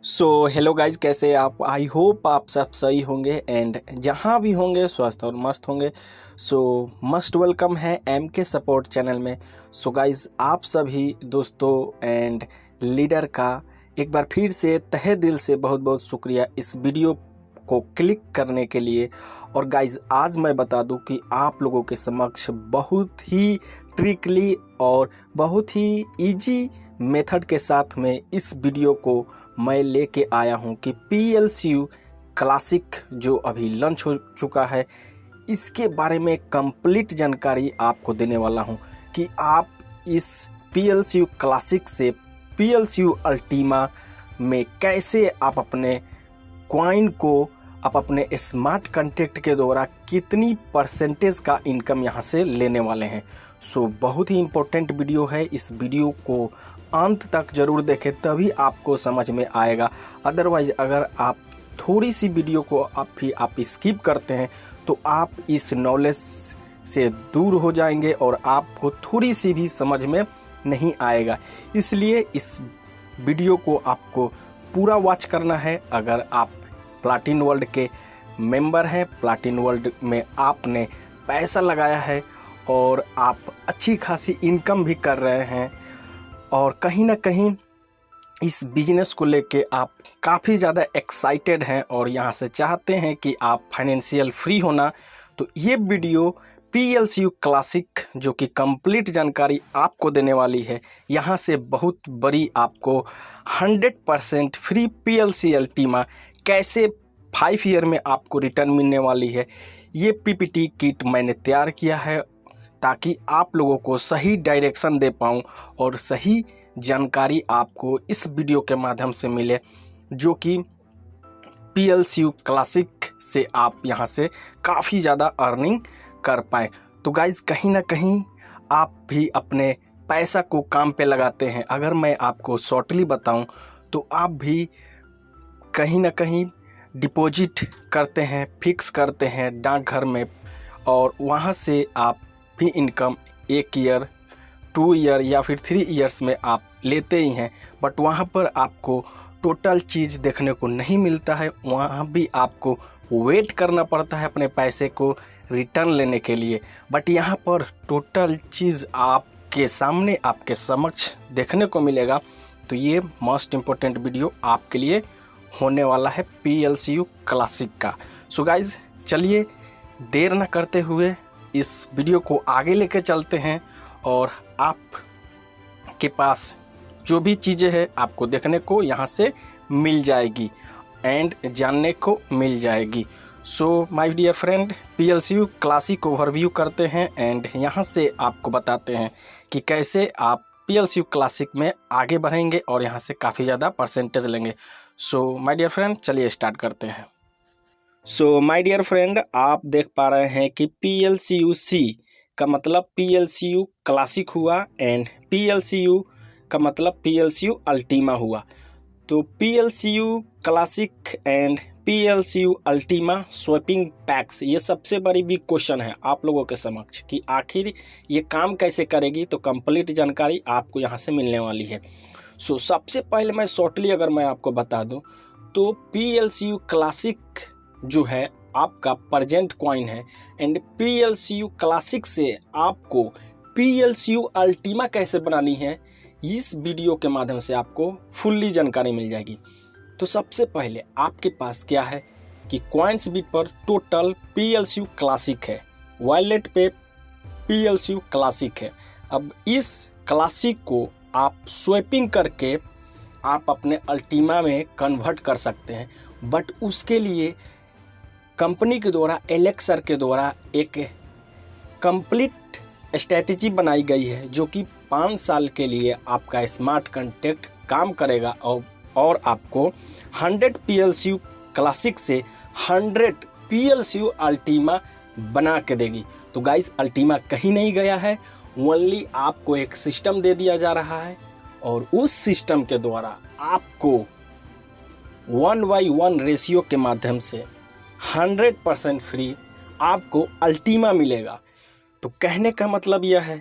Hello guys, कैसे आप? I hope आप सब सही होंगे एंड जहाँ भी होंगे स्वस्थ और मस्त होंगे। मस्ट वेलकम है एम के सपोर्ट चैनल में। गाइज, आप सभी दोस्तों एंड लीडर का एक बार फिर से तहे दिल से बहुत बहुत शुक्रिया इस वीडियो को क्लिक करने के लिए। और गाइज, आज मैं बता दूं कि आप लोगों के समक्ष बहुत ही ट्रिकली और बहुत ही इजी मेथड के साथ में इस वीडियो को मैं लेके आया हूं कि PLCU क्लासिक जो अभी लॉन्च हो चुका है, इसके बारे में कंप्लीट जानकारी आपको देने वाला हूं कि आप इस PLCU क्लासिक से PLCU अल्टीमा में कैसे आप अपने कॉइन को आप अपने स्मार्ट कॉन्ट्रैक्ट के द्वारा कितनी परसेंटेज का इनकम यहाँ से लेने वाले हैं। बहुत ही इम्पोर्टेंट वीडियो है। इस वीडियो को अंत तक ज़रूर देखें, तभी आपको समझ में आएगा। अदरवाइज़ अगर आप थोड़ी सी वीडियो को आप स्किप करते हैं तो आप इस नॉलेज से दूर हो जाएंगे और आपको थोड़ी सी भी समझ में नहीं आएगा। इसलिए इस वीडियो को आपको पूरा वॉच करना है। अगर आप प्लाटिन वर्ल्ड के मेंबर हैं, प्लाटिन वर्ल्ड में आपने पैसा लगाया है और आप अच्छी खासी इनकम भी कर रहे हैं और कहीं ना कहीं इस बिजनेस को लेके आप काफ़ी ज़्यादा एक्साइटेड हैं और यहाँ से चाहते हैं कि आप फाइनेंशियल फ्री होना, तो ये वीडियो PLCU क्लासिक जो कि कंप्लीट जानकारी आपको देने वाली है, यहाँ से बहुत बड़ी आपको 100% फ्री PLC अल्टीमा कैसे 5 ईयर में आपको रिटर्न मिलने वाली है। ये PPT किट मैंने तैयार किया है ताकि आप लोगों को सही डायरेक्शन दे पाऊँ और सही जानकारी आपको इस वीडियो के माध्यम से मिले, जो कि PLCU क्लासिक से आप यहाँ से काफ़ी ज़्यादा अर्निंग कर पाएँ। तो गाइज़, कहीं ना कहीं आप भी अपने पैसा को काम पे लगाते हैं। अगर मैं आपको शॉर्टली बताऊं तो आप भी कहीं ना कहीं डिपॉजिट करते हैं, फिक्स करते हैं डाकघर में, और वहाँ से आप भी इनकम 1 ईयर 2 ईयर या फिर 3 ईयर्स में आप लेते ही हैं। बट वहाँ पर आपको टोटल चीज़ देखने को नहीं मिलता है। वहाँ भी आपको वेट करना पड़ता है अपने पैसे को रिटर्न लेने के लिए। बट यहाँ पर टोटल चीज़ आपके सामने, आपके समक्ष देखने को मिलेगा। तो ये मोस्ट इम्पोर्टेंट वीडियो आपके लिए होने वाला है PLCU क्लासिक का। गाइज़, चलिए देर न करते हुए इस वीडियो को आगे लेके चलते हैं और आप के पास जो भी चीज़ें हैं आपको देखने को यहाँ से मिल जाएगी एंड जानने को मिल जाएगी। My dear friend, PLCU classic overview करते हैं एंड यहाँ से आपको बताते हैं कि कैसे आप PLCU क्लासिक में आगे बढ़ेंगे और यहाँ से काफ़ी ज़्यादा परसेंटेज लेंगे। माय डियर फ्रेंड, चलिए स्टार्ट करते हैं। माय डियर फ्रेंड, आप देख पा रहे हैं कि PLCUC का मतलब PLCU क्लासिक हुआ एंड PLCU का मतलब PLCU अल्टीमा हुआ। तो PLCU classic and PLCU Ultima swapping PACS, ये सबसे बड़ी बिग क्वेश्चन है आप लोगों के समक्ष कि आखिर ये काम कैसे करेगी। तो कंप्लीट जानकारी आपको यहाँ से मिलने वाली है। सबसे पहले मैं शॉर्टली अगर मैं आपको बता दूं तो PLCU क्लासिक जो है आपका प्रेजेंट कॉइन है एंड PLCU क्लासिक से आपको PLCU अल्टीमा कैसे बनानी है, इस वीडियो के माध्यम से आपको फुल्ली जानकारी मिल जाएगी। तो सबसे पहले आपके पास क्या है कि कॉइन्स बिट पर टोटल PLCU क्लासिक है, वॉलेट पे PLCU क्लासिक है। अब इस क्लासिक को आप स्वैपिंग करके आप अपने अल्टीमा में कन्वर्ट कर सकते हैं। बट उसके लिए कंपनी के द्वारा, एलेक्सर के द्वारा एक कंप्लीट स्ट्रेटजी बनाई गई है जो कि 5 साल के लिए आपका स्मार्ट कॉन्ट्रैक्ट काम करेगा और आपको 100 PLCU क्लासिक से 100 PLCU अल्टीमा बना के देगी। तो गाइस, अल्टीमा कहीं नहीं गया है, ओनली आपको एक सिस्टम दे दिया जा रहा है और उस सिस्टम के द्वारा आपको 1:1 रेशियो के माध्यम से 100% फ्री आपको अल्टीमा मिलेगा। तो कहने का मतलब यह है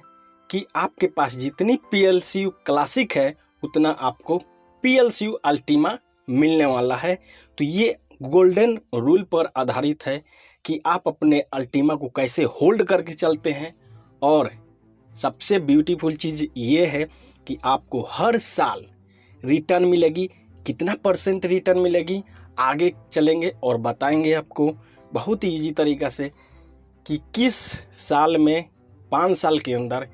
कि आपके पास जितनी PLCU क्लासिक है उतना आपको PLCU अल्टीमा मिलने वाला है। तो ये गोल्डन रूल पर आधारित है कि आप अपने अल्टीमा को कैसे होल्ड करके चलते हैं। और सबसे ब्यूटीफुल चीज़ ये है कि आपको हर साल रिटर्न मिलेगी। कितना % रिटर्न मिलेगी आगे चलेंगे और बताएंगे आपको बहुत ही ईजी तरीक़ा से कि किस साल में, 5 साल के अंदर,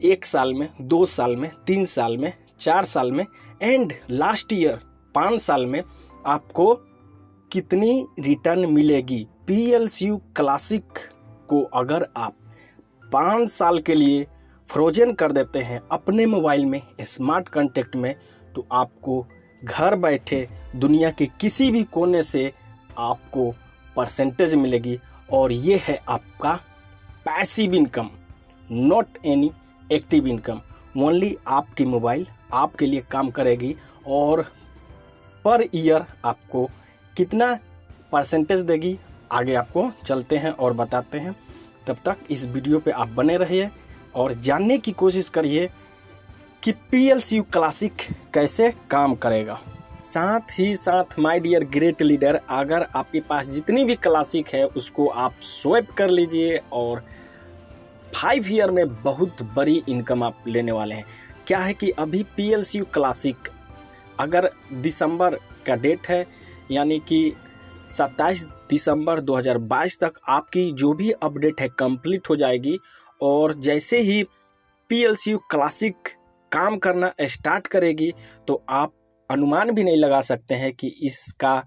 1 साल में, 2 साल में, 3 साल में, 4 साल में एंड लास्ट ईयर 5 साल में आपको कितनी रिटर्न मिलेगी। PLCU क्लासिक को अगर आप 5 साल के लिए फ्रोजन कर देते हैं अपने मोबाइल में, स्मार्ट कॉन्टैक्ट में, तो आपको घर बैठे दुनिया के किसी भी कोने से आपको % मिलेगी। और ये है आपका passive income, not any active income. Only आपकी मोबाइल आपके लिए काम करेगी और पर ईयर आपको कितना % देगी आगे आपको चलते हैं और बताते हैं। तब तक इस वीडियो पे आप बने रहिए और जानने की कोशिश करिए कि PLCU क्लासिक कैसे काम करेगा। साथ ही साथ माय डियर ग्रेट लीडर, अगर आपके पास जितनी भी क्लासिक है उसको आप स्वैप कर लीजिए और 5 ईयर में बहुत बड़ी इनकम आप लेने वाले हैं। क्या है कि अभी PLCU क्लासिक अगर दिसंबर का डेट है, यानी कि 27 दिसंबर 2022 तक आपकी जो भी अपडेट है कंप्लीट हो जाएगी। और जैसे ही PLCU क्लासिक काम करना स्टार्ट करेगी तो आप अनुमान भी नहीं लगा सकते हैं कि इसका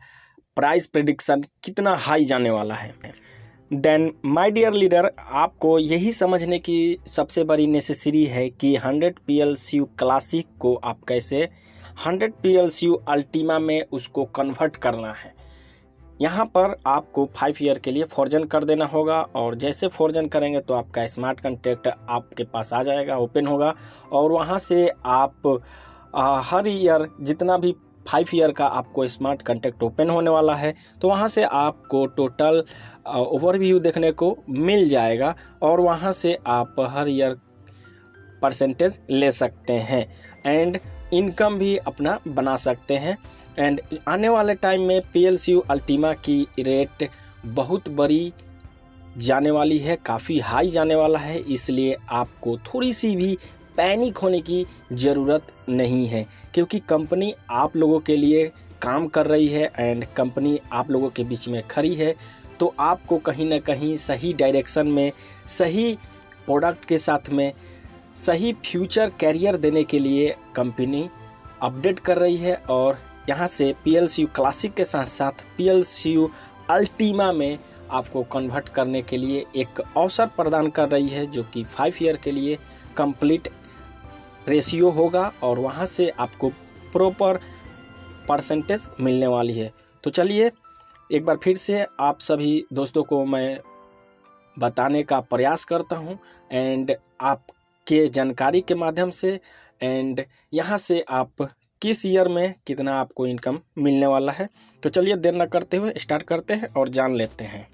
प्राइस प्रेडिक्शन कितना हाई जाने वाला है। देन माय डियर लीडर, आपको यही समझने की सबसे बड़ी नेसेसरी है कि 100 PLCU क्लासिक को आप कैसे 100 PLCU अल्टीमा में उसको कन्वर्ट करना है। यहाँ पर आपको 5 ईयर के लिए फॉर्जन कर देना होगा और जैसे फॉर्जन करेंगे तो आपका स्मार्ट कॉन्टैक्ट आपके पास आ जाएगा, ओपन होगा और वहाँ से आप हर ईयर जितना भी 5 ईयर का आपको स्मार्ट कॉन्टैक्ट ओपन होने वाला है तो वहाँ से आपको टोटल ओवरव्यू देखने को मिल जाएगा और वहाँ से आप हर ईयर % ले सकते हैं एंड इनकम भी अपना बना सकते हैं। एंड आने वाले टाइम में PLCU अल्टीमा की रेट बहुत बड़ी जाने वाली है, काफ़ी हाई जाने वाला है, इसलिए आपको थोड़ी सी भी पैनिक होने की ज़रूरत नहीं है क्योंकि कंपनी आप लोगों के लिए काम कर रही है एंड कंपनी आप लोगों के बीच में खड़ी है। तो आपको कहीं ना कहीं सही डायरेक्शन में, सही प्रोडक्ट के साथ में, सही फ्यूचर कैरियर देने के लिए कंपनी अपडेट कर रही है और यहाँ से PLCU क्लासिक के साथ साथ PLCU अल्टीमा में आपको कन्वर्ट करने के लिए एक अवसर प्रदान कर रही है जो कि 5 ईयर के लिए कंप्लीट रेशियो होगा और वहाँ से आपको प्रॉपर % मिलने वाली है। तो चलिए एक बार फिर से आप सभी दोस्तों को मैं बताने का प्रयास करता हूँ एंड आपके जानकारी के माध्यम से एंड यहाँ से आप किस ईयर में कितना आपको इनकम मिलने वाला है। तो चलिए देर न करते हुए स्टार्ट करते हैं और जान लेते हैं।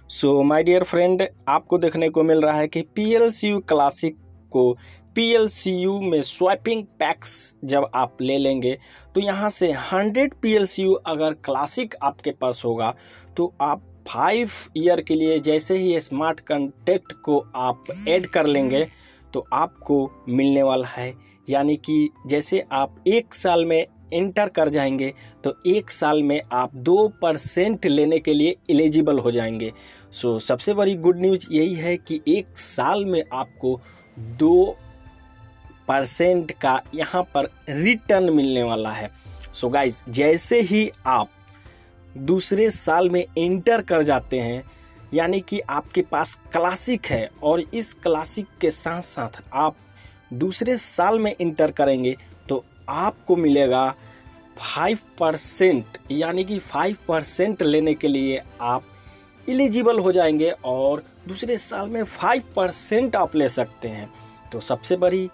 सो माय डियर फ्रेंड, आपको देखने को मिल रहा है कि PLCU क्लासिक को PLCU में स्वैपिंग पैक्स जब आप ले लेंगे तो यहाँ से 100 PLCU अगर क्लासिक आपके पास होगा तो आप 5 ईयर के लिए जैसे ही स्मार्ट कॉन्टैक्ट को आप ऐड कर लेंगे तो आपको मिलने वाला है, यानी कि जैसे आप 1 साल में एंटर कर जाएंगे तो 1 साल में आप 2% लेने के लिए एलिजिबल हो जाएंगे। सो सबसे बड़ी गुड न्यूज़ यही है कि 1 साल में आपको 2% का यहाँ पर रिटर्न मिलने वाला है। सो गाइस, जैसे ही आप दूसरे साल में एंटर कर जाते हैं, यानी कि आपके पास क्लासिक है और इस क्लासिक के साथ साथ आप दूसरे साल में इंटर करेंगे तो आपको मिलेगा 5%, यानी कि 5% लेने के लिए आप एलिजिबल हो जाएंगे और दूसरे साल में 5% आप ले सकते हैं। तो सबसे बड़ी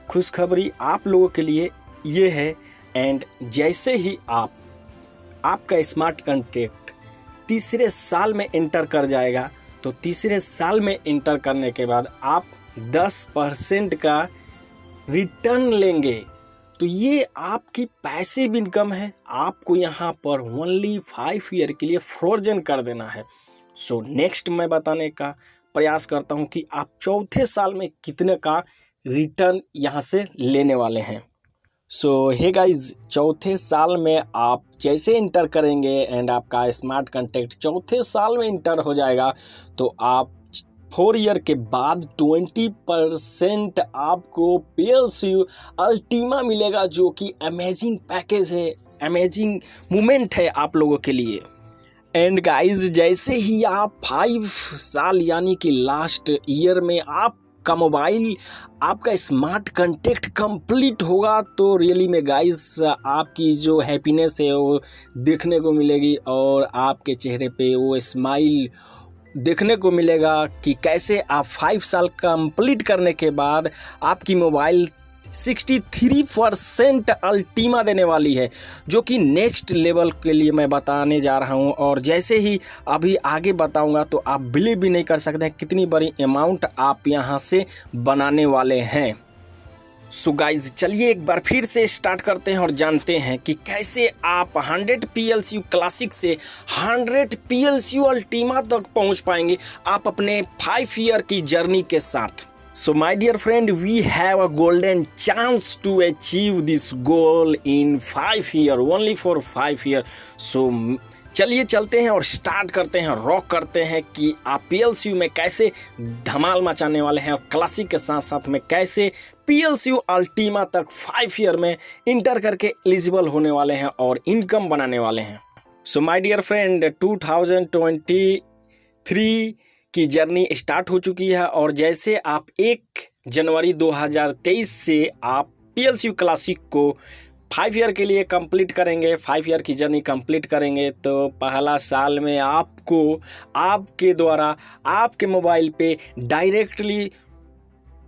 खुशखबरी आप लोगों के लिए ये है। एंड जैसे ही आपका स्मार्ट कॉन्टैक्ट तीसरे साल में इंटर कर जाएगा तो तीसरे साल में इंटर करने के बाद आप 10% का रिटर्न लेंगे। तो तो ये आपकी पैसिव इनकम है, आपको यहाँ पर ओनली 5 ईयर के लिए फ्रोजन कर देना है। सो नेक्स्ट मैं बताने का प्रयास करता हूँ कि आप चौथे साल में कितने का रिटर्न यहाँ से लेने वाले हैं। सो हे गाइज, चौथे साल में आप जैसे इंटर करेंगे एंड आपका स्मार्ट कॉन्टैक्ट चौथे साल में इंटर हो जाएगा, तो आप 4 ईयर के बाद 20% आपको PLCU अल्टीमा मिलेगा, जो कि अमेजिंग पैकेज है, अमेजिंग मोमेंट है आप लोगों के लिए। एंड गाइज, जैसे ही आप 5 साल यानी कि लास्ट ईयर में आपका मोबाइल, आपका स्मार्ट कॉन्टैक्ट कंप्लीट होगा, तो रियली में गाइज आपकी जो हैप्पीनेस है वो देखने को मिलेगी और आपके चेहरे पे वो स्माइल देखने को मिलेगा कि कैसे आप 5 साल कंप्लीट करने के बाद आपकी मोबाइल 63% अल्टीमा देने वाली है, जो कि नेक्स्ट लेवल के लिए मैं बताने जा रहा हूं। और जैसे ही अभी आगे बताऊंगा तो आप बिलीव भी नहीं कर सकते कितनी बड़ी अमाउंट आप यहां से बनाने वाले हैं। सो गाइज, चलिए एक बार फिर से स्टार्ट करते हैं और जानते हैं कि कैसे आप 100 PLCU क्लासिक से 100 PLCU अल्टीमा तक पहुंच पाएंगे आप अपने 5 ईयर की जर्नी के साथ। So my dear friend, we have a golden chance to achieve this goal in 5 year, only for 5 year. So चलिए चलते हैं और स्टार्ट करते हैं, रॉक करते हैं कि आप PLCU में कैसे धमाल मचाने वाले हैं और क्लासिक के साथ साथ में कैसे PLCU अल्टीमा तक 5 ईयर में इंटर करके एलिजिबल होने वाले हैं और इनकम बनाने वाले हैं। सो माय डियर फ्रेंड, 2023 की जर्नी स्टार्ट हो चुकी है और जैसे आप 1 जनवरी 2023 से आप PLCU क्लासिक को 5 ईयर के लिए कंप्लीट करेंगे, 5 ईयर की जर्नी कंप्लीट करेंगे, तो पहला साल में आपको आपके द्वारा आपके मोबाइल पे डायरेक्टली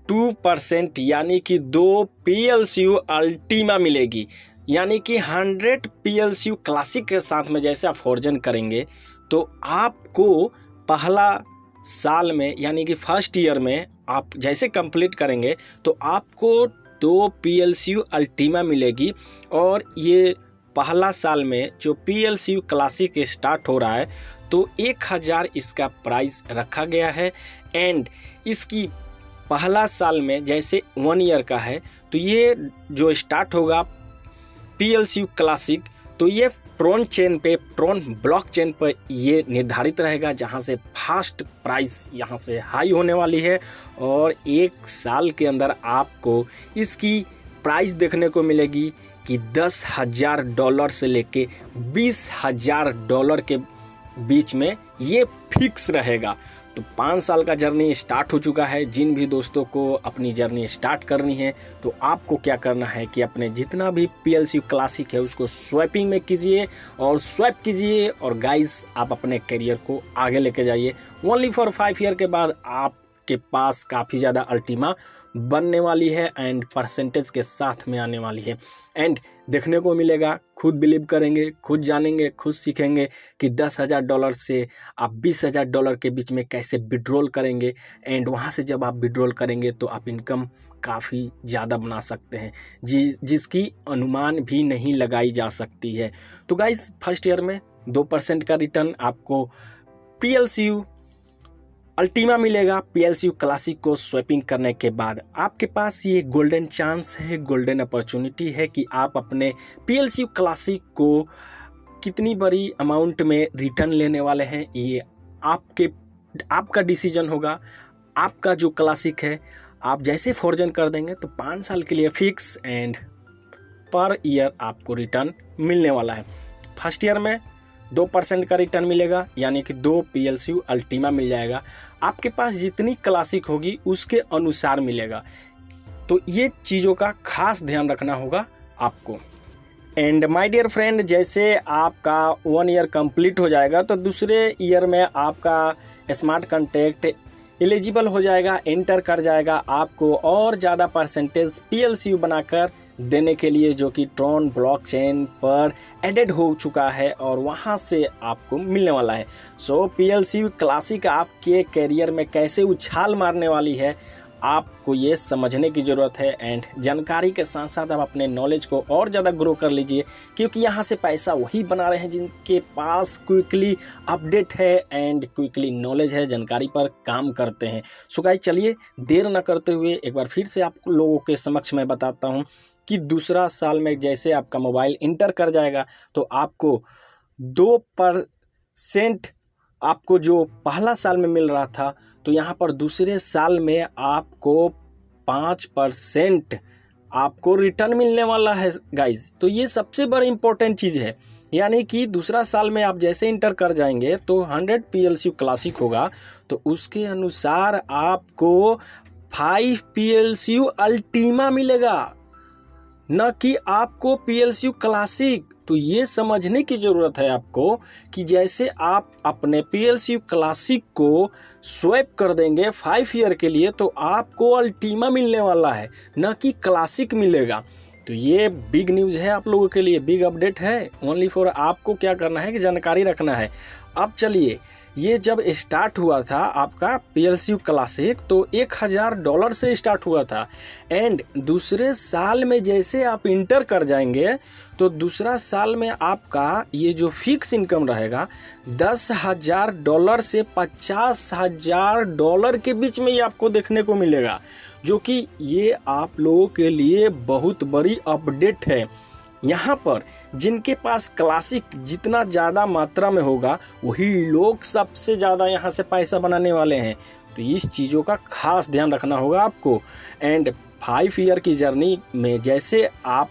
2% यानी कि 2 PLCU अल्टीमा मिलेगी। यानी कि 100 PLCU क्लासिक के साथ में जैसे आप फ्रोजन करेंगे तो आपको पहला साल में यानी कि फर्स्ट ईयर में आप जैसे कंप्लीट करेंगे तो आपको 2 PLCU अल्टीमा मिलेगी। और ये पहला साल में जो PLCU क्लासिक स्टार्ट हो रहा है तो 1000 इसका प्राइस रखा गया है। एंड इसकी पहला साल में जैसे 1 ईयर का है तो ये जो स्टार्ट होगा PLCU क्लासिक, तो ये ट्रोन चेन पे, ट्रोन ब्लॉक चेन पर ये निर्धारित रहेगा, जहाँ से फास्ट प्राइस यहाँ से हाई होने वाली है। और 1 साल के अंदर आपको इसकी प्राइस देखने को मिलेगी कि $10,000 से लेके $20,000 के बीच में ये फिक्स रहेगा। तो 5 साल का जर्नी स्टार्ट हो चुका है। जिन भी दोस्तों को अपनी जर्नी स्टार्ट करनी है तो आपको क्या करना है कि अपने जितना भी PLCU क्लासिक है उसको स्वैपिंग में कीजिए और स्वैप कीजिए और गाइस आप अपने करियर को आगे लेके जाइए। ओनली फॉर 5 ईयर के बाद आपके पास काफ़ी ज़्यादा अल्टीमा बनने वाली है एंड परसेंटेज के साथ में आने वाली है एंड देखने को मिलेगा। खुद बिलीव करेंगे, खुद जानेंगे, खुद सीखेंगे कि $10,000 से आप $20,000 के बीच में कैसे विड्रॉल करेंगे। एंड वहाँ से जब आप विड्रॉल करेंगे तो आप इनकम काफ़ी ज़्यादा बना सकते हैं जिसकी अनुमान भी नहीं लगाई जा सकती है। तो गाइस, फर्स्ट ईयर में 2% का रिटर्न आपको PLCU अल्टीमा मिलेगा। PLCU क्लासिक को स्वैपिंग करने के बाद आपके पास ये गोल्डन चांस है, गोल्डन अपॉर्चुनिटी है कि आप अपने PLCU क्लासिक को कितनी बड़ी अमाउंट में रिटर्न लेने वाले हैं। ये आपका डिसीजन होगा। आपका जो क्लासिक है आप जैसे फ्रोजन कर देंगे तो 5 साल के लिए फिक्स एंड पर ईयर आपको रिटर्न मिलने वाला है। फर्स्ट ईयर में 2% का रिटर्न मिलेगा, यानी कि 2 PLCU अल्टीमा मिल जाएगा। आपके पास जितनी क्लासिक होगी उसके अनुसार मिलेगा। तो ये चीज़ों का खास ध्यान रखना होगा आपको। एंड माय डियर फ्रेंड, जैसे आपका 1 ईयर कंप्लीट हो जाएगा तो दूसरे ईयर में आपका स्मार्ट कॉन्टैक्ट एलिजिबल हो जाएगा, एंटर कर जाएगा आपको और ज़्यादा परसेंटेज PLCU बनाकर देने के लिए, जो कि ट्रोन ब्लॉकचेन पर एडेड हो चुका है और वहां से आपको मिलने वाला है। सो PLCU क्लासिक आपके कैरियर में कैसे उछाल मारने वाली है आपको ये समझने की ज़रूरत है एंड जानकारी के साथ साथ आप अपने नॉलेज को और ज़्यादा ग्रो कर लीजिए, क्योंकि यहाँ से पैसा वही बना रहे हैं जिनके पास क्विकली अपडेट है एंड क्विकली नॉलेज है, जानकारी पर काम करते हैं। सो गाइस चलिए देर न करते हुए एक बार फिर से आप लोगों के समक्ष मैं बताता हूँ कि दूसरा साल में जैसे आपका मोबाइल इंटर कर जाएगा तो आपको 2% आपको जो पहला साल में मिल रहा था, तो यहाँ पर दूसरे साल में आपको 5% आपको रिटर्न मिलने वाला है गाइज। तो ये सबसे बड़ी इम्पोर्टेंट चीज़ है, यानी कि दूसरा साल में आप जैसे इंटर कर जाएंगे तो 100 PLCU क्लासिक होगा, तो उसके अनुसार आपको 5 PLCU अल्टीमा मिलेगा, न कि आपको PLCU क्लासिक। तो ये समझने की ज़रूरत है आपको कि जैसे आप अपने PLCU क्लासिक को स्वैप कर देंगे 5 ईयर के लिए तो आपको अल्टीमा मिलने वाला है, न कि क्लासिक मिलेगा। तो ये बिग न्यूज़ है आप लोगों के लिए, बिग अपडेट है ओनली फॉर आपको क्या करना है कि जानकारी रखना है। अब चलिए, ये जब स्टार्ट हुआ था आपका PLCU क्लासिक तो $1000 से स्टार्ट हुआ था एंड दूसरे साल में जैसे आप इंटर कर जाएंगे तो दूसरा साल में आपका ये जो फिक्स इनकम रहेगा $10,000 से $50,000 के बीच में ये आपको देखने को मिलेगा, जो कि ये आप लोगों के लिए बहुत बड़ी अपडेट है। यहाँ पर जिनके पास क्लासिक जितना ज़्यादा मात्रा में होगा वही लोग सबसे ज़्यादा यहाँ से पैसा बनाने वाले हैं। तो इस चीज़ों का खास ध्यान रखना होगा आपको एंड 5 ईयर की जर्नी में जैसे आप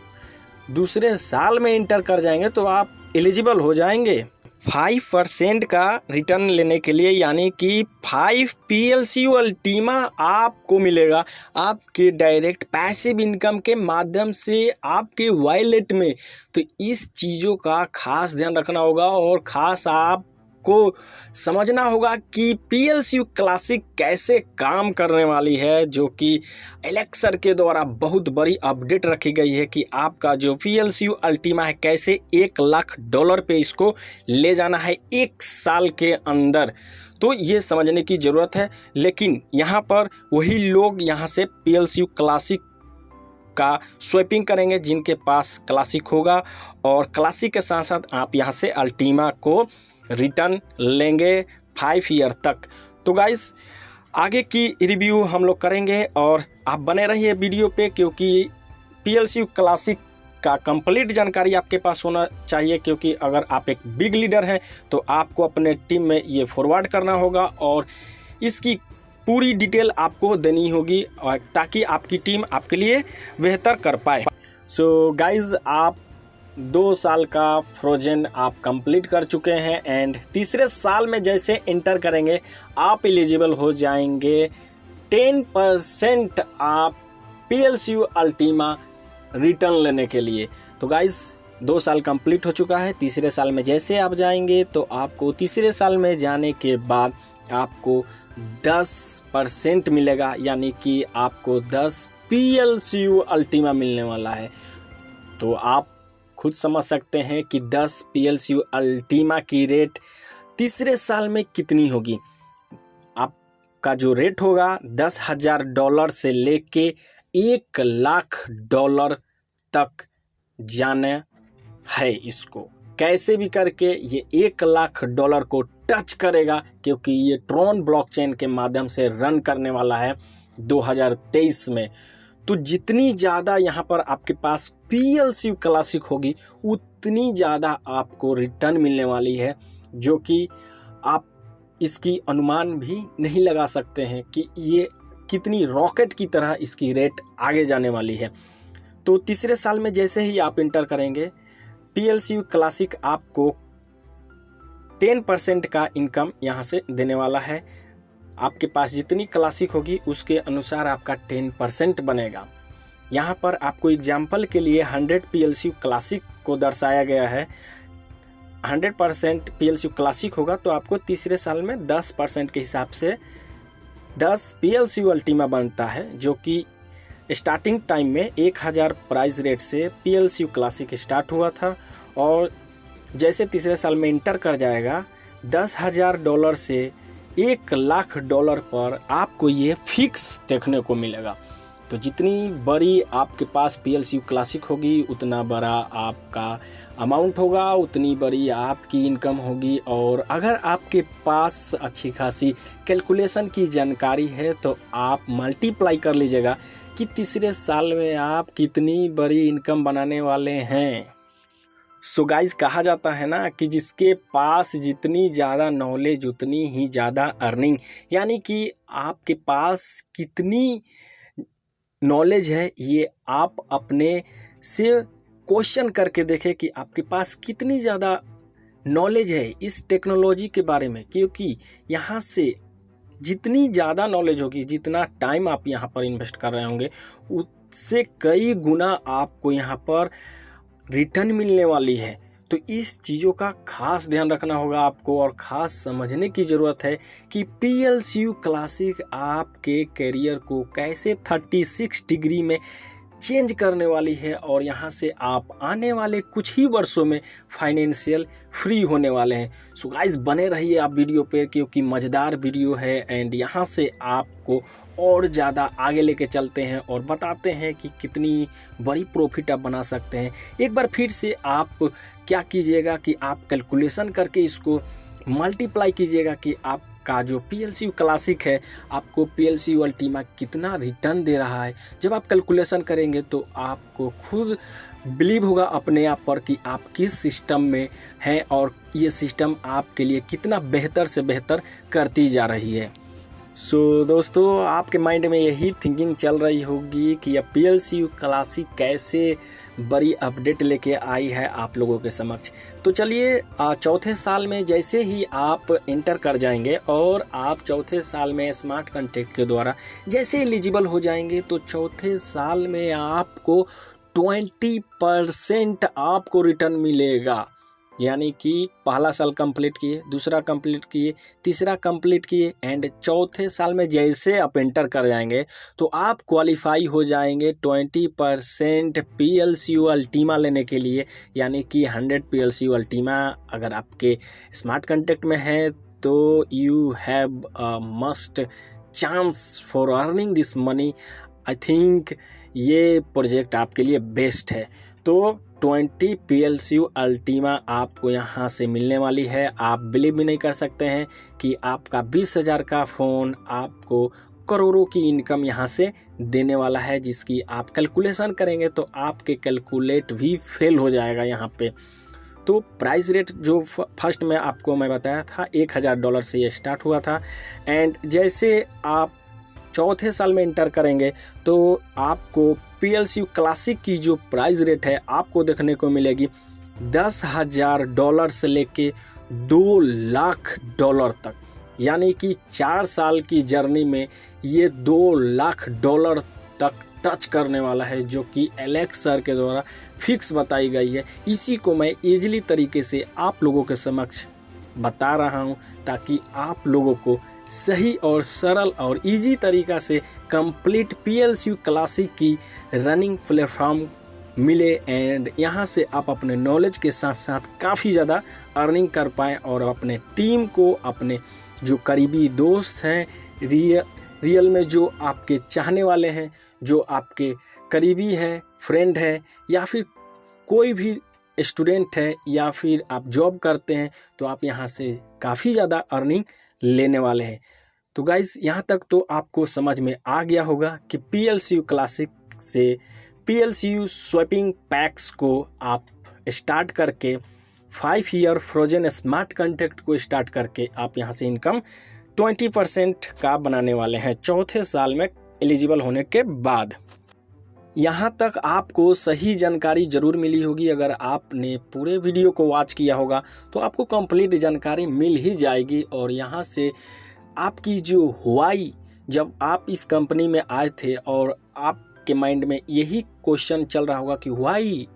दूसरे साल में इंटर कर जाएंगे तो आप एलिजिबल हो जाएंगे 5% का रिटर्न लेने के लिए, यानी कि 5 PLCU अल्टीमा आपको मिलेगा आपके डायरेक्ट पैसिव इनकम के माध्यम से आपके वॉलेट में। तो इस चीज़ों का खास ध्यान रखना होगा और ख़ास आपको समझना होगा कि PLCU क्लासिक कैसे काम करने वाली है, जो कि एलेक्सर के द्वारा बहुत बड़ी अपडेट रखी गई है कि आपका जो PLCU अल्टीमा है कैसे $1,00,000 पे इसको ले जाना है 1 साल के अंदर। तो ये समझने की ज़रूरत है, लेकिन यहाँ पर वही लोग यहाँ से PLCU क्लासिक का स्वैपिंग करेंगे जिनके पास क्लासिक होगा, और क्लासिक के साथ साथ आप यहाँ से अल्टीमा को रिटर्न लेंगे 5 ईयर तक। तो गाइस आगे की रिव्यू हम लोग करेंगे और आप बने रहिए वीडियो पे, क्योंकि PLCU क्लासिक का कंप्लीट जानकारी आपके पास होना चाहिए, क्योंकि अगर आप एक बिग लीडर हैं तो आपको अपने टीम में ये फॉरवर्ड करना होगा और इसकी पूरी डिटेल आपको देनी होगी और ताकि आपकी टीम आपके लिए बेहतर कर पाए। सो गाइज आप 2 साल का फ्रोजन आप कंप्लीट कर चुके हैं एंड तीसरे साल में जैसे इंटर करेंगे आप एलिजिबल हो जाएंगे 10% आप PLCU अल्टीमा रिटर्न लेने के लिए। तो गाइस 2 साल कंप्लीट हो चुका है, तीसरे साल में जैसे आप जाएंगे तो आपको तीसरे साल में जाने के बाद आपको 10% मिलेगा, यानी कि आपको 10 PLCU अल्टीमा मिलने वाला है। तो आप खुद समझ सकते हैं कि 10 PLCU अल्टीमा की रेट तीसरे साल में कितनी होगी। आपका जो रेट होगा $10,000 से लेके $1,00,000 तक जाना है। इसको कैसे भी करके ये $1,00,000 को टच करेगा, क्योंकि ये ट्रॉन ब्लॉकचेन के माध्यम से रन करने वाला है 2023 में। तो जितनी ज़्यादा यहाँ पर आपके पास PLCU क्लासिक होगी उतनी ज़्यादा आपको रिटर्न मिलने वाली है, जो कि आप इसकी अनुमान भी नहीं लगा सकते हैं कि ये कितनी रॉकेट की तरह इसकी रेट आगे जाने वाली है। तो तीसरे साल में जैसे ही आप इंटर करेंगे PLCU क्लासिक आपको 10% का इनकम यहाँ से देने वाला है। आपके पास जितनी क्लासिक होगी उसके अनुसार आपका 10% बनेगा। यहाँ पर आपको एग्जाम्पल के लिए 100 PLCU क्लासिक को दर्शाया गया है। 100% PLCU क्लासिक होगा तो आपको तीसरे साल में 10% के हिसाब से 10 PLCU अल्टीमा बनता है, जो कि स्टार्टिंग टाइम में 1000 प्राइस रेट से PLCU क्लासिक स्टार्ट हुआ था, और जैसे तीसरे साल में इंटर कर जाएगा $10,000 से $1,00,000 पर आपको ये फिक्स देखने को मिलेगा। तो जितनी बड़ी आपके पास PSU क्लासिक होगी उतना बड़ा आपका अमाउंट होगा, उतनी बड़ी आपकी इनकम होगी। और अगर आपके पास अच्छी खासी कैलकुलेशन की जानकारी है तो आप मल्टीप्लाई कर लीजिएगा कि तीसरे साल में आप कितनी बड़ी इनकम बनाने वाले हैं। सो गाइस, कहा जाता है ना कि जिसके पास जितनी ज़्यादा नॉलेज उतनी ही ज़्यादा अर्निंग, यानी कि आपके पास कितनी नॉलेज है ये आप अपने से क्वेश्चन करके देखें कि आपके पास कितनी ज़्यादा नॉलेज है इस टेक्नोलॉजी के बारे में। क्योंकि यहाँ से जितनी ज़्यादा नॉलेज होगी, जितना टाइम आप यहाँ पर इन्वेस्ट कर रहे होंगे, उससे कई गुना आपको यहाँ पर रिटर्न मिलने वाली है। तो इस चीज़ों का खास ध्यान रखना होगा आपको और ख़ास समझने की ज़रूरत है कि PSU क्लासिक आपके करियर को कैसे 36 डिग्री में चेंज करने वाली है। और यहाँ से आप आने वाले कुछ ही वर्षों में फाइनेंशियल फ्री होने वाले हैं। सो गाइस, बने रहिए आप वीडियो पे, क्योंकि मज़ेदार वीडियो है एंड यहाँ से आपको और ज़्यादा आगे लेके चलते हैं और बताते हैं कि कितनी बड़ी प्रॉफिट आप बना सकते हैं। एक बार फिर से आप क्या कीजिएगा कि आप कैलकुलेशन करके इसको मल्टीप्लाई कीजिएगा कि आपका जो PSU क्लासिक है आपको PSU अल्टीमा कितना रिटर्न दे रहा है। जब आप कैलकुलेशन करेंगे तो आपको खुद बिलीव होगा अपने आप पर कि आप किस सिस्टम में हैं और ये सिस्टम आपके लिए कितना बेहतर से बेहतर करती जा रही है। सो दोस्तों, आपके माइंड में यही थिंकिंग चल रही होगी कि अब PSU क्लासिक कैसे बड़ी अपडेट लेके आई है आप लोगों के समक्ष। तो चलिए, चौथे साल में जैसे ही आप इंटर कर जाएंगे और आप चौथे साल में स्मार्ट कॉन्ट्रैक्ट के द्वारा जैसे एलिजिबल हो जाएंगे तो चौथे साल में आपको 20% आपको रिटर्न मिलेगा। यानी कि पहला साल कंप्लीट किए, दूसरा कंप्लीट किए, तीसरा कंप्लीट किए एंड चौथे साल में जैसे आप एंटर कर जाएंगे तो आप क्वालिफाई हो जाएंगे 20% PSU अल्टीमा लेने के लिए। यानी कि 100 PSU अल्टीमा अगर आपके स्मार्ट कॉन्ट्रैक्ट में है तो you have a must chance for earning this money. I think ये प्रोजेक्ट आपके लिए बेस्ट है। तो 20 PSU अल्टीमा आपको यहाँ से मिलने वाली है। आप बिलीव भी नहीं कर सकते हैं कि आपका 20,000 का फ़ोन आपको करोड़ों की इनकम यहाँ से देने वाला है, जिसकी आप कैलकुलेशन करेंगे तो आपके कैलकुलेट भी फेल हो जाएगा यहाँ पे। तो प्राइस रेट जो फर्स्ट में आपको मैं बताया था $1,000 से ये स्टार्ट हुआ था एंड जैसे आप चौथे साल में इंटर करेंगे तो आपको PSU क्लासिक की जो प्राइस रेट है आपको देखने को मिलेगी $10,000 से लेके $2,00,000 तक। यानी कि 4 साल की जर्नी में ये $2,00,000 तक टच करने वाला है, जो कि एलेक्स सर के द्वारा फिक्स बताई गई है। इसी को मैं ईजिली तरीके से आप लोगों के समक्ष बता रहा हूँ ताकि आप लोगों को सही और सरल और इजी तरीका से कंप्लीट PSU क्लासिक की रनिंग प्लेटफॉर्म मिले एंड यहाँ से आप अपने नॉलेज के साथ साथ काफ़ी ज़्यादा अर्निंग कर पाएँ और अपने टीम को, अपने जो करीबी दोस्त हैं, रियल में जो आपके चाहने वाले हैं, जो आपके करीबी हैं, फ्रेंड है, या फिर कोई भी स्टूडेंट है, या फिर आप जॉब करते हैं, तो आप यहाँ से काफ़ी ज़्यादा अर्निंग लेने वाले हैं। तो गाइस, यहाँ तक तो आपको समझ में आ गया होगा कि PSU क्लासिक से PSU स्वैपिंग पैक्स को आप स्टार्ट करके 5 ईयर फ्रोजन स्मार्ट कॉन्ट्रैक्ट को स्टार्ट करके आप यहाँ से इनकम 20% का बनाने वाले हैं चौथे साल में एलिजिबल होने के बाद। यहाँ तक आपको सही जानकारी ज़रूर मिली होगी। अगर आपने पूरे वीडियो को वॉच किया होगा तो आपको कंप्लीट जानकारी मिल ही जाएगी। और यहाँ से आपकी जो व्हाई, जब आप इस कंपनी में आए थे और आपके माइंड में यही क्वेश्चन चल रहा होगा कि व्हाई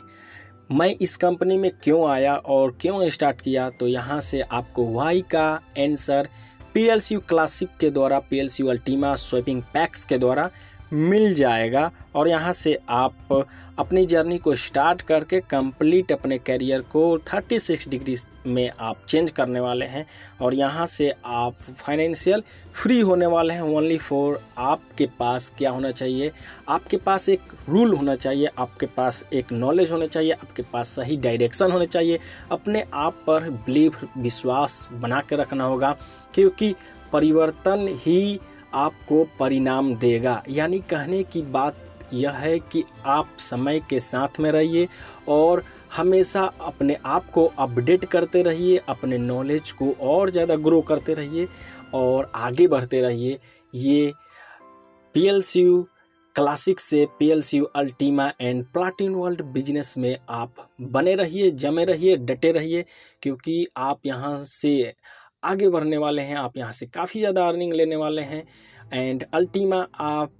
मैं इस कंपनी में क्यों आया और क्यों स्टार्ट किया, तो यहाँ से आपको व्हाई का आंसर PSU क्लासिक के द्वारा, PSU अल्टीमा स्वैपिंग पैक्स के द्वारा मिल जाएगा और यहाँ से आप अपनी जर्नी को स्टार्ट करके कंप्लीट अपने करियर को 36 डिग्री में आप चेंज करने वाले हैं और यहाँ से आप फाइनेंशियल फ्री होने वाले हैं। ओनली फॉर आपके पास क्या होना चाहिए, आपके पास एक रूल होना चाहिए, आपके पास एक नॉलेज होना चाहिए, आपके पास सही डायरेक्शन होने चाहिए, अपने आप पर विश्वास बना के रखना होगा, क्योंकि परिवर्तन ही आपको परिणाम देगा। यानी कहने की बात यह है कि आप समय के साथ में रहिए और हमेशा अपने आप को अपडेट करते रहिए, अपने नॉलेज को और ज़्यादा ग्रो करते रहिए और आगे बढ़ते रहिए। ये PLCU क्लासिक से PLCU Ultima and platinum world business में आप बने रहिए, जमे रहिए, डटे रहिए, क्योंकि आप यहाँ से आगे बढ़ने वाले हैं, आप यहाँ से काफ़ी ज़्यादा अर्निंग लेने वाले हैं। एंड अल्टीमा आप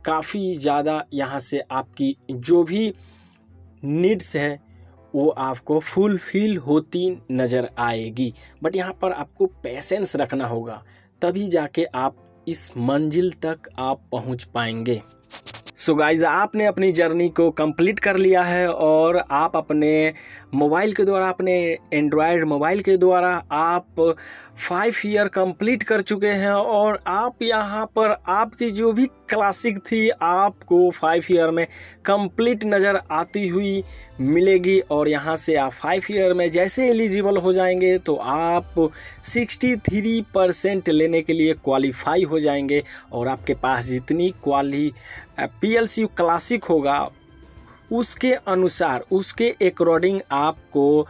काफ़ी ज़्यादा यहाँ से आपकी जो भी नीड्स है वो आपको फुलफिल होती नज़र आएगी। बट यहाँ पर आपको पेशेंस रखना होगा, तभी जाके आप इस मंजिल तक आप पहुँच पाएंगे। सो गाइज, आपने अपनी जर्नी को कंप्लीट कर लिया है और आप अपने मोबाइल के द्वारा, अपने एंड्रॉयड मोबाइल के द्वारा आप 5 ईयर कंप्लीट कर चुके हैं और आप यहाँ पर आपकी जो भी क्लासिक थी आपको 5 ईयर में कंप्लीट नज़र आती हुई मिलेगी। और यहाँ से आप 5 ईयर में जैसे एलिजिबल हो जाएंगे तो आप 63% लेने के लिए क्वालिफाई हो जाएंगे और आपके पास जितनी PLCU क्लासिक होगा उसके अनुसार, उसके अकॉर्डिंग आपको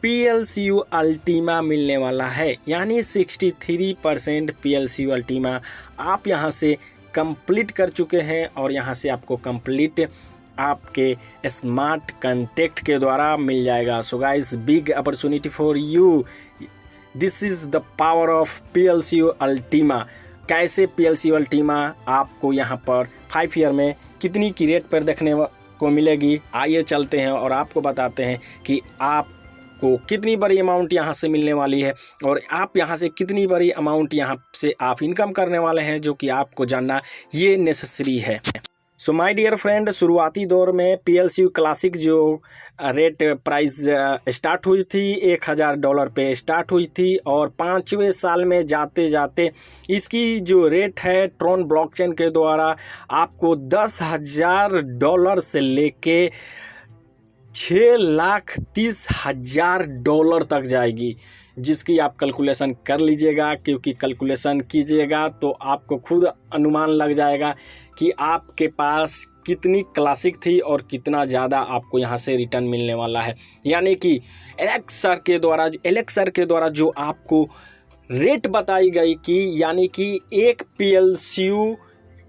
PLCU अल्टीमा मिलने वाला है। यानी 63% PLCU अल्टीमा आप यहाँ से कंप्लीट कर चुके हैं और यहाँ से आपको कंप्लीट आपके स्मार्ट कॉन्टैक्ट के द्वारा मिल जाएगा। So guys, big opportunity for you, this is the power of PLCU Ultima. कैसे PLCU अल्टीमा आपको यहाँ पर 5 ईयर में कितनी की रेट पर देखने को मिलेगी, आइए चलते हैं और आपको बताते हैं कि आपको कितनी बड़ी अमाउंट यहाँ से मिलने वाली है और आप यहाँ से कितनी बड़ी अमाउंट यहाँ से आप इनकम करने वाले हैं, जो कि आपको जानना ये नेसेसरी है। सो माय डियर फ्रेंड, शुरुआती दौर में PLCU क्लासिक जो रेट प्राइस स्टार्ट हुई थी $1000 पे स्टार्ट हुई थी और 5वें साल में जाते जाते इसकी जो रेट है ट्रॉन ब्लॉकचेन के द्वारा आपको $10,000 से लेके $6,30,000 तक जाएगी, जिसकी आप कैलकुलेशन कर लीजिएगा, क्योंकि कैलकुलेशन कीजिएगा तो आपको खुद अनुमान लग जाएगा कि आपके पास कितनी क्लासिक थी और कितना ज़्यादा आपको यहाँ से रिटर्न मिलने वाला है। यानी कि एलेक्स सर के द्वारा जो आपको रेट बताई गई कि यानी कि एक PLCU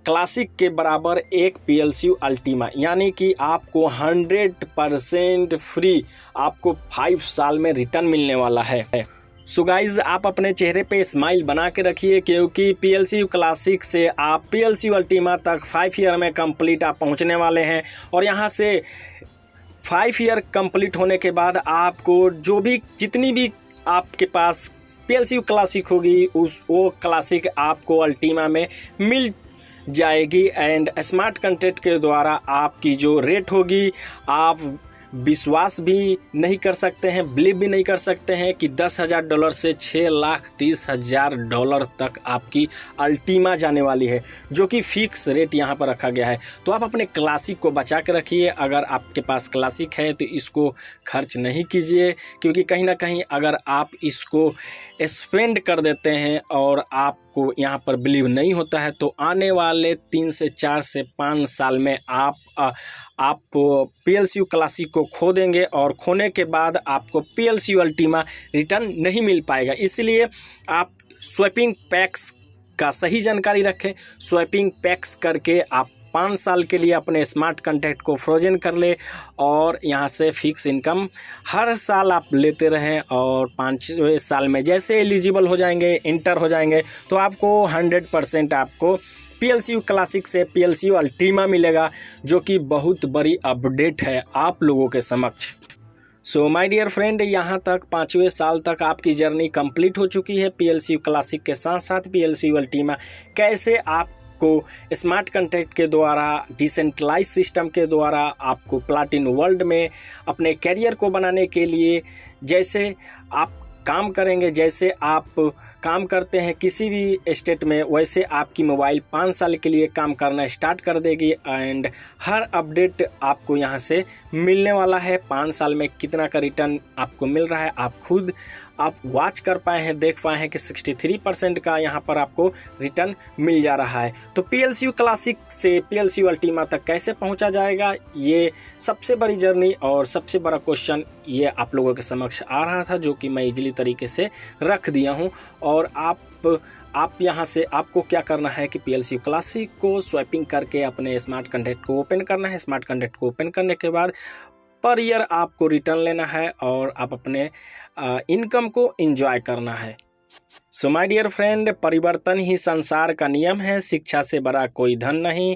क्लासिक के बराबर एक PLCU अल्टीमा, यानी कि आपको 100% फ्री आपको 5 साल में रिटर्न मिलने वाला है। सो गाइज, आप अपने चेहरे पे स्माइल बना के रखिए, क्योंकि PLCU क्लासिक से आप PLCU अल्टीमा तक 5 ईयर में कंप्लीट आप पहुंचने वाले हैं और यहाँ से 5 ईयर कंप्लीट होने के बाद आपको जितनी भी आपके पास PLCU क्लासिक होगी वो क्लासिक आपको अल्टीमा में मिल जाएगी। एंड स्मार्ट कॉन्टैक्ट के द्वारा आपकी जो रेट होगी आप विश्वास भी नहीं कर सकते हैं, बिलीव भी नहीं कर सकते हैं कि $10,000 से $6,30,000 तक आपकी अल्टीमा जाने वाली है, जो कि फिक्स रेट यहाँ पर रखा गया है। तो आप अपने क्लासिक को बचा के रखिए। अगर आपके पास क्लासिक है तो इसको खर्च नहीं कीजिए, क्योंकि कहीं ना कहीं अगर आप इसको स्पेंड कर देते हैं और आपको यहाँ पर बिलीव नहीं होता है तो आने वाले 3 से 4 से 5 साल में आप PLCU क्लासिक को खो देंगे और खोने के बाद आपको PLCU अल्टीमा रिटर्न नहीं मिल पाएगा। इसलिए आप स्वैपिंग पैक्स का सही जानकारी रखें। स्वैपिंग पैक्स करके आप 5 साल के लिए अपने स्मार्ट कॉन्टैक्ट को फ्रोजन कर ले और यहाँ से फिक्स इनकम हर साल आप लेते रहें और 5वें साल में जैसे एलिजिबल हो जाएंगे, इंटर हो जाएंगे, तो आपको 100% आपको PLCU क्लासिक से PLCU अल्टीमा मिलेगा, जो कि बहुत बड़ी अपडेट है आप लोगों के समक्ष। सो माय डियर फ्रेंड, यहाँ तक 5वें साल तक आपकी जर्नी कंप्लीट हो चुकी है PLCU क्लासिक के साथ साथ PLCU अल्टीमा कैसे आप आपको स्मार्ट कॉन्ट्रैक्ट के द्वारा, डिसेंट्रलाइज सिस्टम के द्वारा आपको प्लैटिनम वर्ल्ड में अपने करियर को बनाने के लिए जैसे आप काम करेंगे, जैसे आप काम करते हैं किसी भी स्टेट में, वैसे आपकी मोबाइल 5 साल के लिए काम करना स्टार्ट कर देगी एंड हर अपडेट आपको यहाँ से मिलने वाला है। 5 साल में कितना का रिटर्न आपको मिल रहा है आप खुद आप वॉच कर पाए हैं, देख पाए हैं कि 63% का यहाँ पर आपको रिटर्न मिल जा रहा है। तो PLCU क्लासिक से PLCU अल्टीमा तक कैसे पहुँचा जाएगा, ये सबसे बड़ी जर्नी और सबसे बड़ा क्वेश्चन ये आप लोगों के समक्ष आ रहा था, जो कि मैं इजीली तरीके से रख दिया हूँ। और आप यहाँ से आपको क्या करना है कि PLCU क्लासिक को स्वैपिंग करके अपने स्मार्ट कॉन्ट्रैक्ट को ओपन करना है। स्मार्ट कॉन्ट्रैक्ट को ओपन करने के बाद पर ईयर आपको रिटर्न लेना है और आप अपने इनकम को एंजॉय करना है। सो माय डियर फ्रेंड, परिवर्तन ही संसार का नियम है, शिक्षा से बड़ा कोई धन नहीं।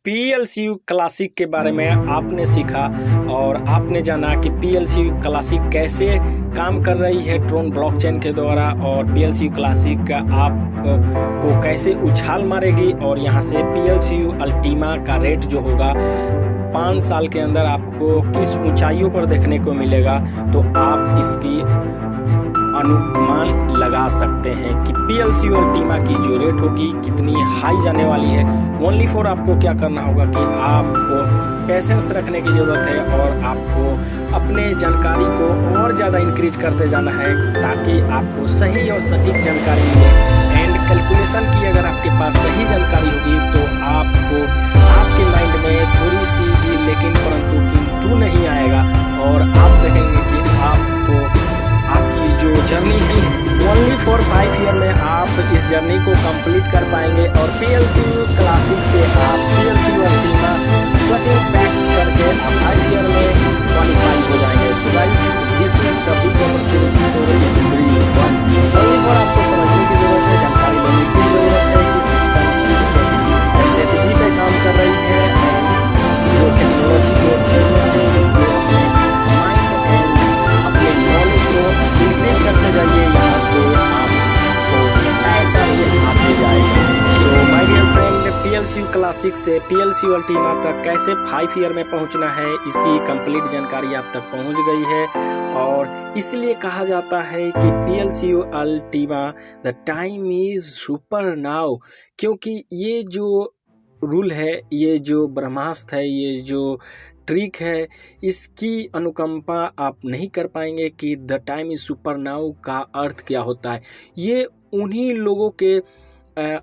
PLCU क्लासिक के बारे में आपने सीखा और आपने जाना कि PLCU क्लासिक कैसे काम कर रही है ट्रोन ब्लॉकचेन के द्वारा, और PLCU क्लासिक का आपको कैसे उछाल मारेगी, और यहाँ से PLCU अल्टीमा का रेट जो होगा 5 साल के अंदर आपको किस ऊंचाइयों पर देखने को मिलेगा। तो आप इसकी अनुमान लगा सकते हैं कि PLCU अल्टीमा की जो रेट होगी कितनी हाई जाने वाली है। ओनली फॉर आपको क्या करना होगा कि आपको पेशेंस रखने की ज़रूरत है और आपको अपने जानकारी को और ज़्यादा इंक्रीज करते जाना है, ताकि आपको सही और सटीक जानकारी मिले। एंड कैलकुलेशन की अगर आपके पास सही जानकारी होगी तो आपको आपके माइंड में थोड़ी सी भी लेकिन परंतु किंतु नहीं आएगा, और आप देखेंगे कि आपको आपकी जो जर्नी है ओनली फॉर 5 ईयर में आप इस जर्नी को कंप्लीट कर पाएंगे। और PLCU क्लासिक से आप PLCU अल्टीमा स्वैपिंग पैक्स करके आप 5 ईयर में क्वालिफाई हो जाएंगे। So guys, this is the big opportunity for everyone. Only for आपको समझने की जरूरत है, जानकारी लेने की जरूरत है कि सिस्टम किस स्ट्रेटेजी पे काम कर रही है, जो टेक्नोलॉजी बेस्ड बिजनेस है इसमें अपने माइंड एंड अपने नॉलेज को इंक्रीज करते जाइए। यहाँ से आपको ऐसा ही आते जाएगा। So my dear friend, PLCU classic से PLCU अल्टीमा तक कैसे 5 ईयर में पहुँचना है, इसकी कंप्लीट जानकारी आप तक पहुँच गई है। और इसलिए कहा जाता है कि PLCU Ultima the time is super now, क्योंकि ये जो रूल है, ये जो ब्रह्मास्त्र है, ये जो ट्रिक है, इसकी अनुकंपा आप नहीं कर पाएंगे कि the time is super now का अर्थ क्या होता है। ये उन्हीं लोगों के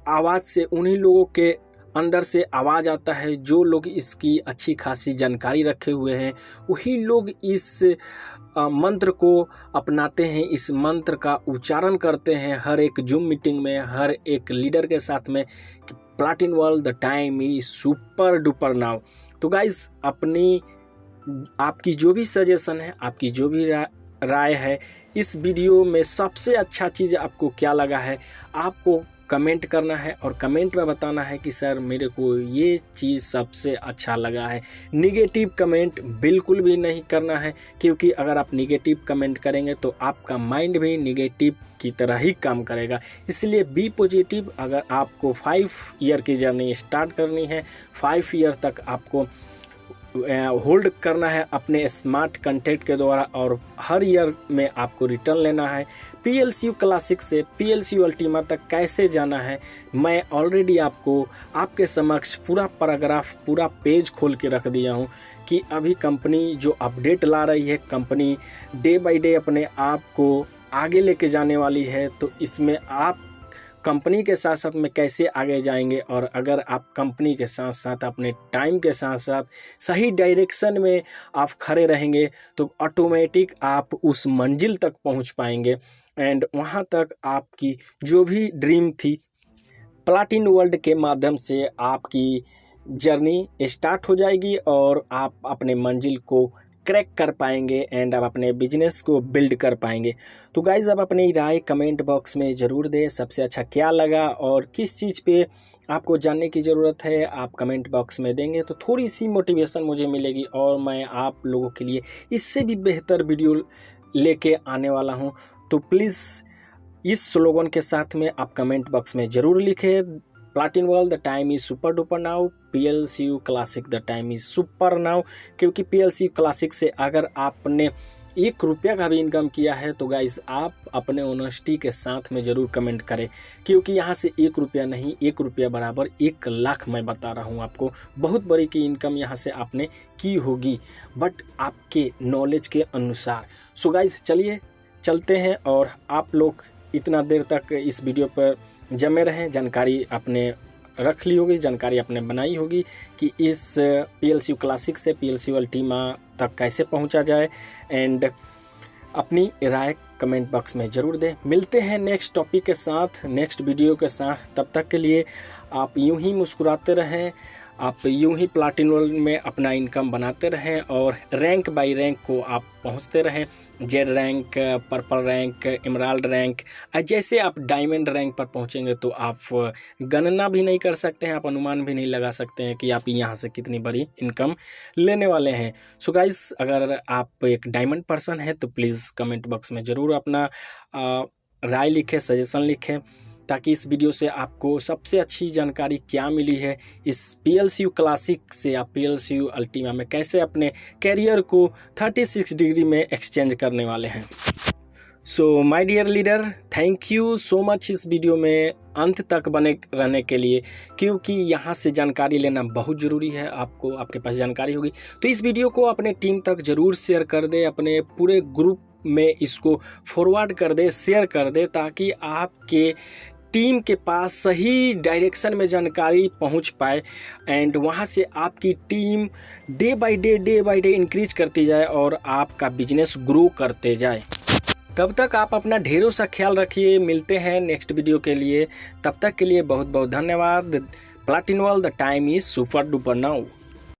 आवाज़ से, उन्हीं लोगों के अंदर से आवाज़ आता है जो लोग इसकी अच्छी खासी जानकारी रखे हुए हैं। वही लोग इस मंत्र को अपनाते हैं, इस मंत्र का उच्चारण करते हैं हर एक जूम मीटिंग में, हर एक लीडर के साथ में, platinum world the time is super duper now. तो गाइस, आपकी जो भी सजेशन है, आपकी जो भी राय है इस वीडियो में, सबसे अच्छा चीज़ आपको क्या लगा है, आपको कमेंट करना है और कमेंट में बताना है कि सर मेरे को ये चीज़ सबसे अच्छा लगा है। निगेटिव कमेंट बिल्कुल भी नहीं करना है, क्योंकि अगर आप निगेटिव कमेंट करेंगे तो आपका माइंड भी निगेटिव की तरह ही काम करेगा। इसलिए बी पॉजिटिव। अगर आपको 5 ईयर की जर्नी स्टार्ट करनी है, 5 ईयर तक आपको होल्ड करना है अपने स्मार्ट कॉन्ट्रैक्ट के द्वारा, और हर ईयर में आपको रिटर्न लेना है। PLCU क्लासिक से PLCU अल्टीमा तक कैसे जाना है, मैं ऑलरेडी आपको आपके समक्ष पूरा पैराग्राफ, पूरा पेज खोल के रख दिया हूँ कि अभी कंपनी जो अपडेट ला रही है, कंपनी डे बाय डे अपने आप को आगे लेके जाने वाली है। तो इसमें आप कंपनी के साथ साथ में कैसे आगे जाएंगे, और अगर आप कंपनी के साथ साथ अपने टाइम के साथ साथ सही डायरेक्शन में आप खड़े रहेंगे तो ऑटोमेटिक आप उस मंजिल तक पहुंच पाएंगे। एंड वहां तक आपकी जो भी ड्रीम थी, प्लैटिनम वर्ल्ड के माध्यम से आपकी जर्नी स्टार्ट हो जाएगी और आप अपने मंजिल को क्रैक कर पाएंगे एंड आप अपने बिजनेस को बिल्ड कर पाएंगे। तो गाइज़, आप अपनी राय कमेंट बॉक्स में ज़रूर दें, सबसे अच्छा क्या लगा और किस चीज़ पे आपको जानने की ज़रूरत है। आप कमेंट बॉक्स में देंगे तो थोड़ी सी मोटिवेशन मुझे मिलेगी और मैं आप लोगों के लिए इससे भी बेहतर वीडियो लेके आने वाला हूँ। तो प्लीज़ इस स्लोगन के साथ में आप कमेंट बॉक्स में ज़रूर लिखें, Platin world the time is super duper now, PLCU classic the time is super now. क्योंकि PLCU क्लासिक से अगर आपने 1 रुपया का भी इनकम किया है तो गाइस आप अपने ऑनेस्टी के साथ में ज़रूर कमेंट करें, क्योंकि यहाँ से 1 रुपया नहीं, 1 रुपया बराबर 1 लाख मैं बता रहा हूँ आपको। बहुत बड़ी की इनकम यहाँ से आपने की होगी, बट आपके नॉलेज के अनुसार। सो गाइस चलिए चलते हैं, और आप लोग इतना देर तक इस वीडियो पर जमे रहें। जानकारी आपने रख ली होगी, जानकारी आपने बनाई होगी कि इस PLCU क्लासिक से PLCU अल्टीमा तक कैसे पहुंचा जाए, एंड अपनी राय कमेंट बॉक्स में ज़रूर दें। मिलते हैं नेक्स्ट टॉपिक के साथ, नेक्स्ट वीडियो के साथ। तब तक के लिए आप यूं ही मुस्कुराते रहें, आप यूं ही प्लाटिन वर्ल्ड में अपना इनकम बनाते रहें, और रैंक बाय रैंक को आप पहुंचते रहें। Z rank, purple rank, emerald rank, जैसे आप डायमंड रैंक पर पहुंचेंगे तो आप गणना भी नहीं कर सकते हैं, आप अनुमान भी नहीं लगा सकते हैं कि आप यहां से कितनी बड़ी इनकम लेने वाले हैं। सो गाइस, अगर आप एक डायमंड पर्सन हैं तो प्लीज़ कमेंट बॉक्स में ज़रूर अपना राय लिखें, सजेशन लिखें, ताकि इस वीडियो से आपको सबसे अच्छी जानकारी क्या मिली है इस PLCU क्लासिक से, आप PLCU अल्टीमा में कैसे अपने कैरियर को 36 डिग्री में एक्सचेंज करने वाले हैं। So my dear leader, thank you so much इस वीडियो में अंत तक बने रहने के लिए, क्योंकि यहाँ से जानकारी लेना बहुत ज़रूरी है। आपको, आपके पास जानकारी होगी तो इस वीडियो को अपने टीम तक ज़रूर शेयर कर दे, अपने पूरे ग्रुप में इसको फॉरवर्ड कर दे, शेयर कर दे, ताकि आपके टीम के पास सही डायरेक्शन में जानकारी पहुंच पाए, एंड वहां से आपकी team day by day increase करती जाए और आपका बिजनेस ग्रो करते जाए। तब तक आप अपना ढेरों सा ख्याल रखिए। मिलते हैं नेक्स्ट वीडियो के लिए, तब तक के लिए बहुत बहुत धन्यवाद। Platin world the time is super duper now.